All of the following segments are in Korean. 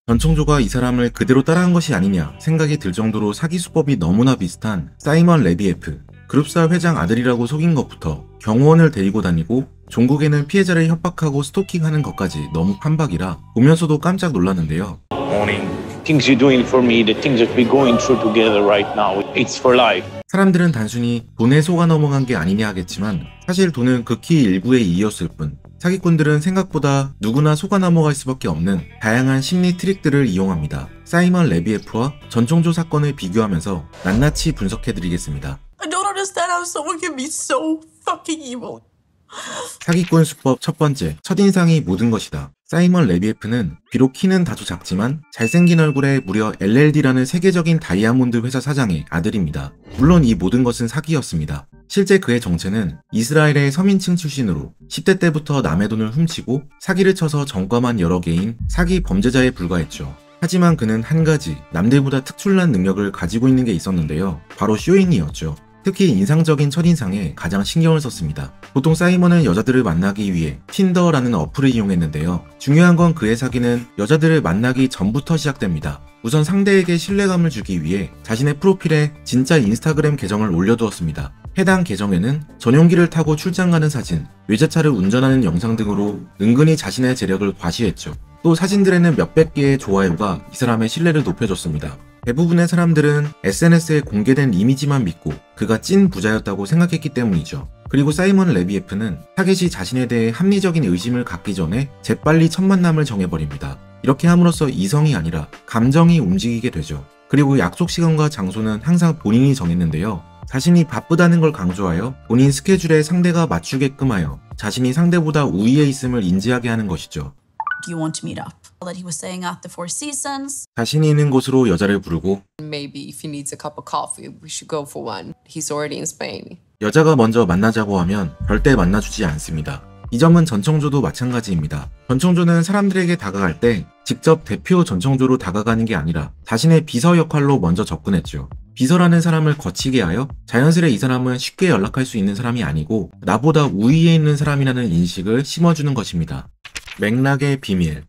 전청조가 이 사람을 그대로 따라한 것이 아니냐 생각이 들 정도로 사기 수법이 너무나 비슷한 사이먼 레비에프. 그룹사 회장 아들이라고 속인 것부터 경호원을 데리고 다니고 종국에는 피해자를 협박하고 스토킹하는 것까지 너무 판박이라 보면서도 깜짝 놀랐는데요. Things you're doing for me, the things that we're going through together right now, it's for life. 사람들은 단순히 돈에 속아 넘어간 게 아니냐 하겠지만 사실 돈은 극히 일부의 이유였을 뿐 사기꾼들은 생각보다 누구나 속아 넘어갈 수밖에 없는 다양한 심리 트릭들을 이용합니다. 사이먼 레비에프와 전청조 사건을 비교하면서 낱낱이 분석해드리겠습니다. I don't understand how someone can be so fucking evil. 사기꾼 수법 첫 번째, 첫인상이 모든 것이다. 사이먼 레비에프는 비록 키는 다소 작지만 잘생긴 얼굴에 무려 LLD라는 세계적인 다이아몬드 회사 사장의 아들입니다. 물론 이 모든 것은 사기였습니다. 실제 그의 정체는 이스라엘의 서민층 출신으로 10대 때부터 남의 돈을 훔치고 사기를 쳐서 전과만 여러 개인 사기 범죄자에 불과했죠. 하지만 그는 한 가지 남들보다 특출난 능력을 가지고 있는 게 있었는데요. 바로 쇼잉이었죠. 특히 인상적인 첫인상에 가장 신경을 썼습니다. 보통 사이먼은 여자들을 만나기 위해 틴더라는 어플을 이용했는데요. 중요한 건 그의 사기는 여자들을 만나기 전부터 시작됩니다. 우선 상대에게 신뢰감을 주기 위해 자신의 프로필에 진짜 인스타그램 계정을 올려두었습니다. 해당 계정에는 전용기를 타고 출장 가는 사진, 외제차를 운전하는 영상 등으로 은근히 자신의 재력을 과시했죠. 또 사진들에는 몇백 개의 좋아요가 이 사람의 신뢰를 높여줬습니다. 대부분의 사람들은 SNS에 공개된 이미지만 믿고 그가 찐 부자였다고 생각했기 때문이죠. 그리고 사이먼 레비에프는 타겟이 자신에 대해 합리적인 의심을 갖기 전에 재빨리 첫 만남을 정해버립니다. 이렇게 함으로써 이성이 아니라 감정이 움직이게 되죠. 그리고 약속 시간과 장소는 항상 본인이 정했는데요. 자신이 바쁘다는 걸 강조하여 본인 스케줄에 상대가 맞추게끔 하여 자신이 상대보다 우위에 있음을 인지하게 하는 것이죠. Do you want to meet up? That he was staying at the Four Seasons. 자신이 있는 곳으로 여자를 부르고 Maybe if he needs a cup of coffee, we should go for one. He's already in Spain. 여자가 먼저 만나자고 하면 절대 만나주지 않습니다. 이 점은 전청조도 마찬가지입니다. 전청조는 사람들에게 다가갈 때 직접 대표 전청조로 다가가는 게 아니라 자신의 비서 역할로 먼저 접근했죠. 비서라는 사람을 거치게 하여 자연스레 이 사람은 쉽게 연락할 수 있는 사람이 아니고 나보다 우위에 있는 사람이라는 인식을 심어주는 것입니다. 맥락의 비밀.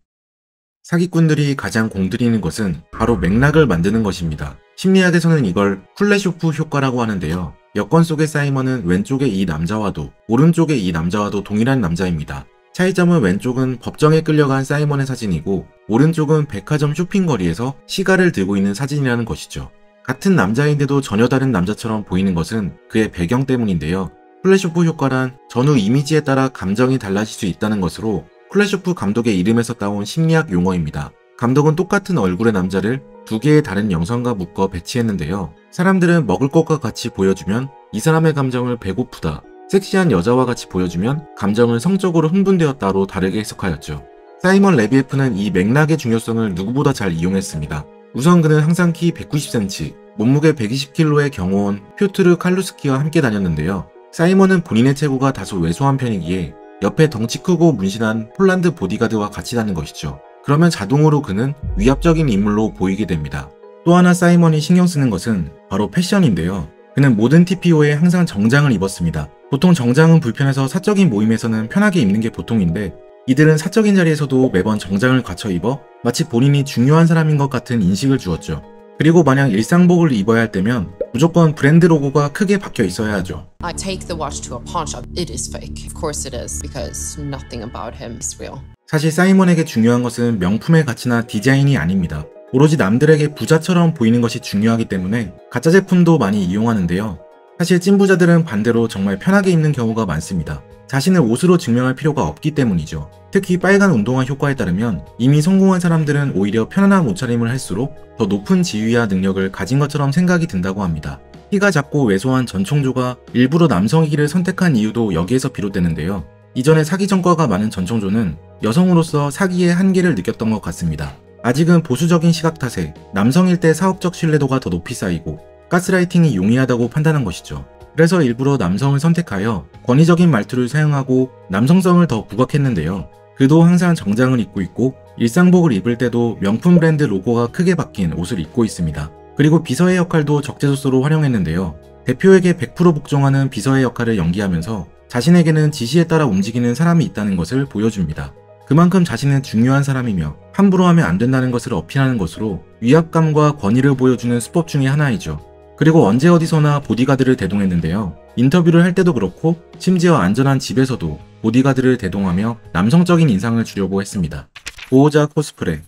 사기꾼들이 가장 공들이는 것은 바로 맥락을 만드는 것입니다. 심리학에서는 이걸 쿨레쇼프 효과라고 하는데요. 여권 속의 사이먼은 왼쪽의 이 남자와도 오른쪽의 이 남자와도 동일한 남자입니다. 차이점은 왼쪽은 법정에 끌려간 사이먼의 사진이고 오른쪽은 백화점 쇼핑거리에서 시가를 들고 있는 사진이라는 것이죠. 같은 남자인데도 전혀 다른 남자처럼 보이는 것은 그의 배경 때문인데요. 쿨레쇼프 효과란 전후 이미지에 따라 감정이 달라질 수 있다는 것으로 쿨레쇼프 감독의 이름에서 따온 심리학 용어입니다. 감독은 똑같은 얼굴의 남자를 두 개의 다른 영상과 묶어 배치했는데요. 사람들은 먹을 것과 같이 보여주면 이 사람의 감정을 배고프다, 섹시한 여자와 같이 보여주면 감정을 성적으로 흥분되었다로 다르게 해석하였죠. 사이먼 레비에프는 이 맥락의 중요성을 누구보다 잘 이용했습니다. 우선 그는 항상 키 190cm, 몸무게 120kg의 경호원 퓨트르 칼루스키와 함께 다녔는데요. 사이먼은 본인의 체구가 다소 왜소한 편이기에 옆에 덩치 크고 문신한 폴란드 보디가드와 같이 다는 것이죠. 그러면 자동으로 그는 위압적인 인물로 보이게 됩니다. 또 하나 사이먼이 신경 쓰는 것은 바로 패션인데요. 그는 모든 TPO에 항상 정장을 입었습니다. 보통 정장은 불편해서 사적인 모임에서는 편하게 입는 게 보통인데 이들은 사적인 자리에서도 매번 정장을 갖춰 입어 마치 본인이 중요한 사람인 것 같은 인식을 주었죠. 그리고 만약 일상복을 입어야 할 때면 무조건 브랜드 로고가 크게 박혀 있어야 하죠. I take the watch to a pawn shop. It is fake. Of course it is, because nothing about him is real. 사실 사이먼에게 중요한 것은 명품의 가치나 디자인이 아닙니다. 오로지 남들에게 부자처럼 보이는 것이 중요하기 때문에 가짜 제품도 많이 이용하는데요. 사실 찐부자들은 반대로 정말 편하게 입는 경우가 많습니다. 자신을 옷으로 증명할 필요가 없기 때문이죠. 특히 빨간 운동화 효과에 따르면 이미 성공한 사람들은 오히려 편안한 옷차림을 할수록 더 높은 지위와 능력을 가진 것처럼 생각이 든다고 합니다. 키가 작고 왜소한 전청조가 일부러 남성이기를 선택한 이유도 여기에서 비롯되는데요. 이전에 사기 전과가 많은 전청조는 여성으로서 사기의 한계를 느꼈던 것 같습니다. 아직은 보수적인 시각 탓에 남성일 때 사업적 신뢰도가 더 높이 쌓이고 가스라이팅이 용이하다고 판단한 것이죠. 그래서 일부러 남성을 선택하여 권위적인 말투를 사용하고 남성성을 더 부각했는데요. 그도 항상 정장을 입고 있고 일상복을 입을 때도 명품 브랜드 로고가 크게 박힌 옷을 입고 있습니다. 그리고 비서의 역할도 적재소서로 활용했는데요. 대표에게 100% 복종하는 비서의 역할을 연기하면서 자신에게는 지시에 따라 움직이는 사람이 있다는 것을 보여줍니다. 그만큼 자신은 중요한 사람이며 함부로 하면 안 된다는 것을 어필하는 것으로 위압감과 권위를 보여주는 수법 중의 하나이죠. 그리고 언제 어디서나 보디가드를 대동했는데요. 인터뷰를 할 때도 그렇고 심지어 안전한 집에서도 보디가드를 대동하며 남성적인 인상을 주려고 했습니다. 보호자 코스프레.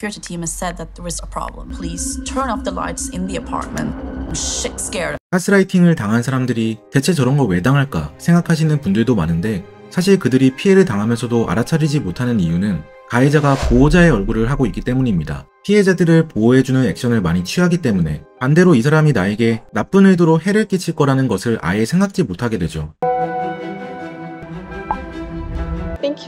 Security team has said that there is a problem. Please turn off the lights in the apartment. I'm shit scared. 가스라이팅을 당한 사람들이 대체 저런 거 왜 당할까 생각하시는 분들도 많은데 사실 그들이 피해를 당하면서도 알아차리지 못하는 이유는 가해자가 보호자의 얼굴을 하고 있기 때문입니다. 피해자들을 보호해주는 액션을 많이 취하기 때문에 반대로 이 사람이 나에게 나쁜 의도로 해를 끼칠 거라는 것을 아예 생각지 못하게 되죠. Thank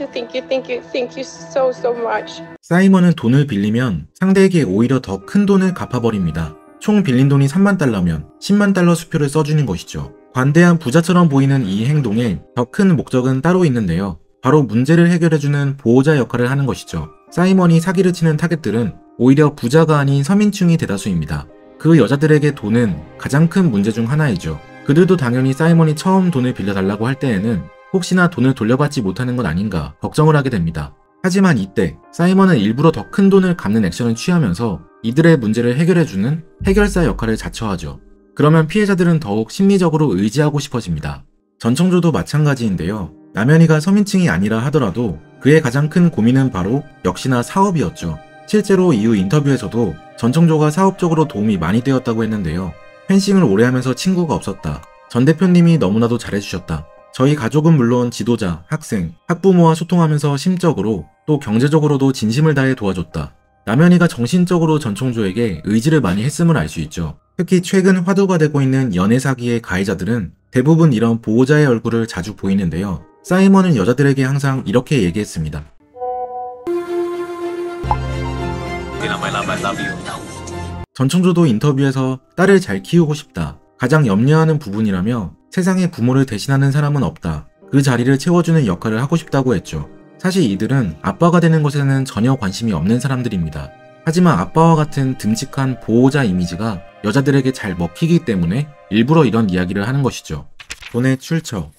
you so much. 사이먼은 돈을 빌리면 상대에게 오히려 더 큰 돈을 갚아버립니다. 총 빌린 돈이 3만 달러면 10만 달러 수표를 써주는 것이죠. 관대한 부자처럼 보이는 이 행동에 더 큰 목적은 따로 있는데요. 바로 문제를 해결해주는 보호자 역할을 하는 것이죠. 사이먼이 사기를 치는 타겟들은 오히려 부자가 아닌 서민층이 대다수입니다. 그 여자들에게 돈은 가장 큰 문제 중 하나이죠. 그들도 당연히 사이먼이 처음 돈을 빌려달라고 할 때에는 혹시나 돈을 돌려받지 못하는 건 아닌가 걱정을 하게 됩니다. 하지만 이때 사이먼은 일부러 더 큰 돈을 갚는 액션을 취하면서 이들의 문제를 해결해주는 해결사 역할을 자처하죠. 그러면 피해자들은 더욱 심리적으로 의지하고 싶어집니다. 전청조도 마찬가지인데요. 남현이가 서민층이 아니라 하더라도 그의 가장 큰 고민은 바로 역시나 사업이었죠. 실제로 이후 인터뷰에서도 전청조가 사업적으로 도움이 많이 되었다고 했는데요. 펜싱을 오래 하면서 친구가 없었다. 전 대표님이 너무나도 잘해주셨다. 저희 가족은 물론 지도자, 학생, 학부모와 소통하면서 심적으로 또 경제적으로도 진심을 다해 도와줬다. 남현이가 정신적으로 전청조에게 의지를 많이 했음을 알 수 있죠. 특히 최근 화두가 되고 있는 연애 사기의 가해자들은 대부분 이런 보호자의 얼굴을 자주 보이는데요. 사이먼은 여자들에게 항상 이렇게 얘기했습니다. 전청조도 인터뷰에서 딸을 잘 키우고 싶다. 가장 염려하는 부분이라며 세상에 부모를 대신하는 사람은 없다. 그 자리를 채워주는 역할을 하고 싶다고 했죠. 사실 이들은 아빠가 되는 것에는 전혀 관심이 없는 사람들입니다. 하지만 아빠와 같은 듬직한 보호자 이미지가 여자들에게 잘 먹히기 때문에 일부러 이런 이야기를 하는 것이죠. 돈의 출처.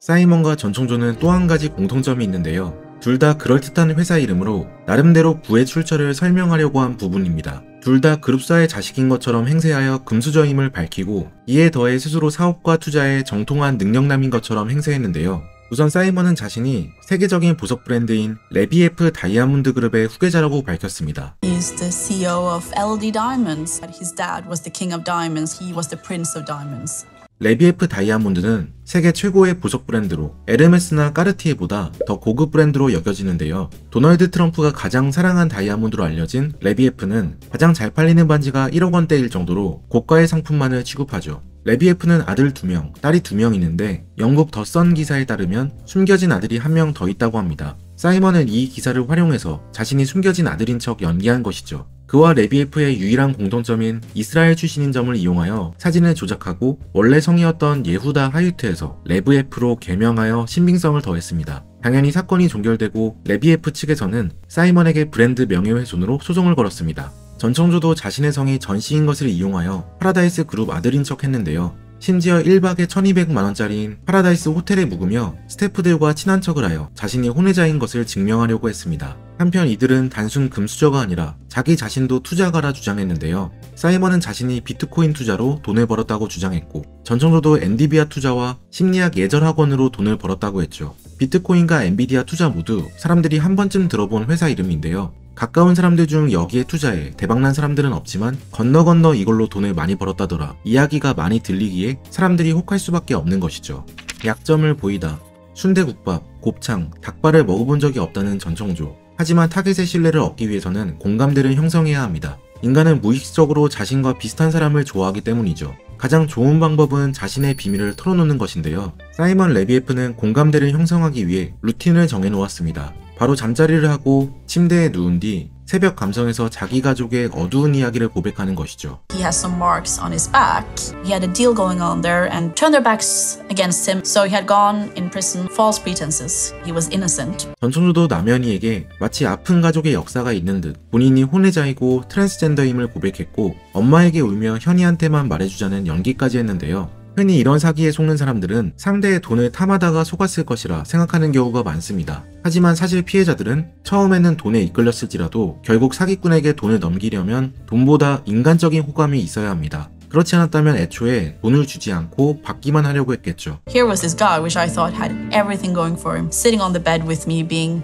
사이먼과 전청조는 또 한 가지 공통점이 있는데요. 둘 다 그럴듯한 회사 이름으로 나름대로 부의 출처를 설명하려고 한 부분입니다. 둘 다 그룹사의 자식인 것처럼 행세하여 금수저임을 밝히고 이에 더해 스스로 사업과 투자에 정통한 능력남인 것처럼 행세했는데요. 우선 사이먼은 자신이 세계적인 보석 브랜드인 레비에프 다이아몬드 그룹의 후계자라고 밝혔습니다. He's the CEO of LD Diamonds. His dad was the king of diamonds. He was the prince of diamonds. 레비에프 다이아몬드는 세계 최고의 보석 브랜드로 에르메스나 까르티에보다 더 고급 브랜드로 여겨지는데요. 도널드 트럼프가 가장 사랑한 다이아몬드로 알려진 레비에프는 가장 잘 팔리는 반지가 1억 원대일 정도로 고가의 상품만을 취급하죠. 레비에프는 아들 2명, 딸이 2명 있는데 영국 더 선 기사에 따르면 숨겨진 아들이 1명 더 있다고 합니다. 사이먼은 이 기사를 활용해서 자신이 숨겨진 아들인 척 연기한 것이죠. 그와 레비에프의 유일한 공통점인 이스라엘 출신인 점을 이용하여 사진을 조작하고 원래 성이었던 예후다 하유트에서 레브에프로 개명하여 신빙성을 더했습니다. 당연히 사건이 종결되고 레비에프 측에서는 사이먼에게 브랜드 명예훼손으로 소송을 걸었습니다. 전청조도 자신의 성이 전씨인 것을 이용하여 파라다이스 그룹 아들인 척 했는데요. 심지어 1박에 1200만원짜리인 파라다이스 호텔에 묵으며 스태프들과 친한 척을 하여 자신이 혼외자인 것을 증명하려고 했습니다. 한편 이들은 단순 금수저가 아니라 자기 자신도 투자가라 주장했는데요. 사이먼은 자신이 비트코인 투자로 돈을 벌었다고 주장했고 전청조도 엔디비아 투자와 심리학 예절학원으로 돈을 벌었다고 했죠. 비트코인과 엔비디아 투자 모두 사람들이 한 번쯤 들어본 회사 이름인데요. 가까운 사람들 중 여기에 투자해 대박난 사람들은 없지만 건너 이걸로 돈을 많이 벌었다더라 이야기가 많이 들리기에 사람들이 혹할 수밖에 없는 것이죠. 약점을 보이다. 순대국밥, 곱창, 닭발을 먹어본 적이 없다는 전청조. 하지만 타겟의 신뢰를 얻기 위해서는 공감대를 형성해야 합니다. 인간은 무의식적으로 자신과 비슷한 사람을 좋아하기 때문이죠. 가장 좋은 방법은 자신의 비밀을 털어놓는 것인데요. 사이먼 레비에프는 공감대를 형성하기 위해 루틴을 정해놓았습니다. 바로 잠자리를 하고 침대에 누운 뒤 새벽 감성에서 자기 가족의 어두운 이야기를 고백하는 것이죠. He has some marks on his back. He had a deal going on there and turned their backs against him. So he had gone in prison, false pretenses. He was innocent. 전청조도 남현이에게 마치 아픈 가족의 역사가 있는 듯 본인이 혼외자이고 트랜스젠더임을 고백했고 엄마에게 울며 현이한테만 말해주자는 연기까지 했는데요. 흔히 이런 사기에 속는 사람들은 상대의 돈을 탐하다가 속았을 것이라 생각하는 경우가 많습니다. 하지만 사실 피해자들은 처음에는 돈에 이끌렸을지라도 결국 사기꾼에게 돈을 넘기려면 돈보다 인간적인 호감이 있어야 합니다. 그렇지 않았다면 애초에 돈을 주지 않고 받기만 하려고 했겠죠. Here was this guy which I thought had everything going for him, sitting on the bed with me being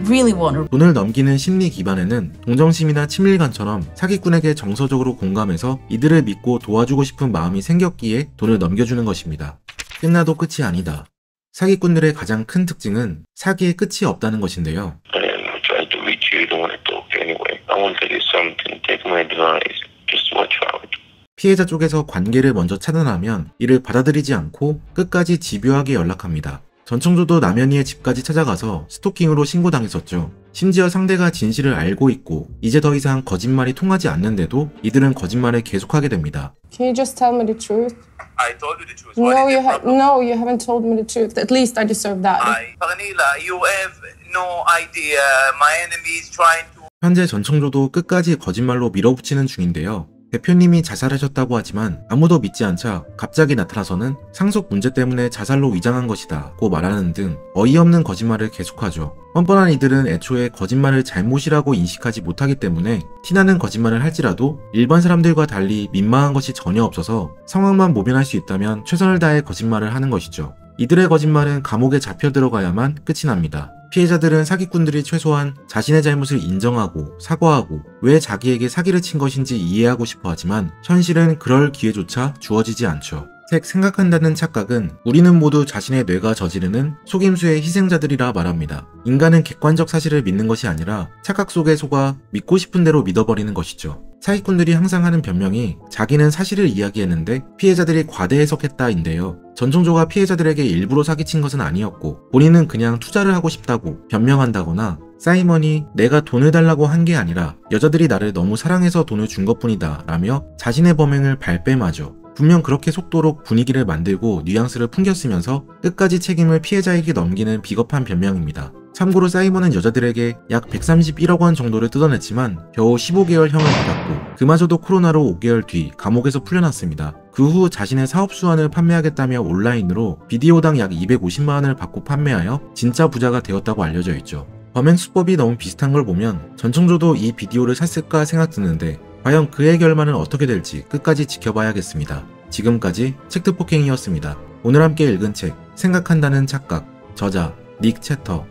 really vulnerable. 돈을 넘기는 심리 기반에는 동정심이나 친밀감처럼 사기꾼에게 정서적으로 공감해서 이들을 믿고 도와주고 싶은 마음이 생겼기에 돈을 넘겨주는 것입니다. 끝나도 끝이 아니다. 사기꾼들의 가장 큰 특징은 사기의 끝이 없다는 것인데요. I tried to reach you. Don't want to talk to you anyway. I want to tell you something. Take my advice. Just watch out. 피해자 쪽에서 관계를 먼저 차단하면 이를 받아들이지 않고 끝까지 집요하게 연락합니다. 전청조도 남현이의 집까지 찾아가서 스토킹으로 신고당했었죠. 심지어 상대가 진실을 알고 있고 이제 더 이상 거짓말이 통하지 않는데도 이들은 거짓말을 계속하게 됩니다. Can you just tell me the truth? I told you the truth. No, you haven't told me the truth. At least I deserve that. Pernilla, you have no idea. My enemy is trying to. 현재 전청조도 끝까지 거짓말로 밀어붙이는 중인데요. 대표님이 자살하셨다고 하지만 아무도 믿지 않자 갑자기 나타나서는 상속 문제 때문에 자살로 위장한 것이다 고 말하는 등 어이없는 거짓말을 계속하죠. 뻔뻔한 이들은 애초에 거짓말을 잘못이라고 인식하지 못하기 때문에 티나는 거짓말을 할지라도 일반 사람들과 달리 민망한 것이 전혀 없어서 상황만 모면할 수 있다면 최선을 다해 거짓말을 하는 것이죠. 이들의 거짓말은 감옥에 잡혀 들어가야만 끝이 납니다. 피해자들은 사기꾼들이 최소한 자신의 잘못을 인정하고 사과하고 왜 자기에게 사기를 친 것인지 이해하고 싶어 하지만 현실은 그럴 기회조차 주어지지 않죠. 생각한다는 착각은 우리는 모두 자신의 뇌가 저지르는 속임수의 희생자들이라 말합니다. 인간은 객관적 사실을 믿는 것이 아니라 착각 속에 속아 믿고 싶은 대로 믿어버리는 것이죠. 사기꾼들이 항상 하는 변명이 자기는 사실을 이야기했는데 피해자들이 과대 해석했다인데요. 전청조가 피해자들에게 일부러 사기친 것은 아니었고 본인은 그냥 투자를 하고 싶다고 변명한다거나 사이먼이 내가 돈을 달라고 한 게 아니라 여자들이 나를 너무 사랑해서 돈을 준 것뿐이다 라며 자신의 범행을 발뺌하죠. 분명 그렇게 속도록 분위기를 만들고 뉘앙스를 풍겼으면서 끝까지 책임을 피해자에게 넘기는 비겁한 변명입니다. 참고로 사이먼은 여자들에게 약 131억 원 정도를 뜯어냈지만 겨우 15개월 형을 받았고 그마저도 코로나로 5개월 뒤 감옥에서 풀려났습니다. 그 후 자신의 사업 수완을 판매하겠다며 온라인으로 비디오당 약 250만 원을 받고 판매하여 진짜 부자가 되었다고 알려져 있죠. 범행 수법이 너무 비슷한 걸 보면 전청조도 이 비디오를 샀을까 생각드는데 과연 그의 결말은 어떻게 될지 끝까지 지켜봐야겠습니다. 지금까지 책트폭행이었습니다. 오늘 함께 읽은 책 생각한다는 착각, 저자 닉 채터,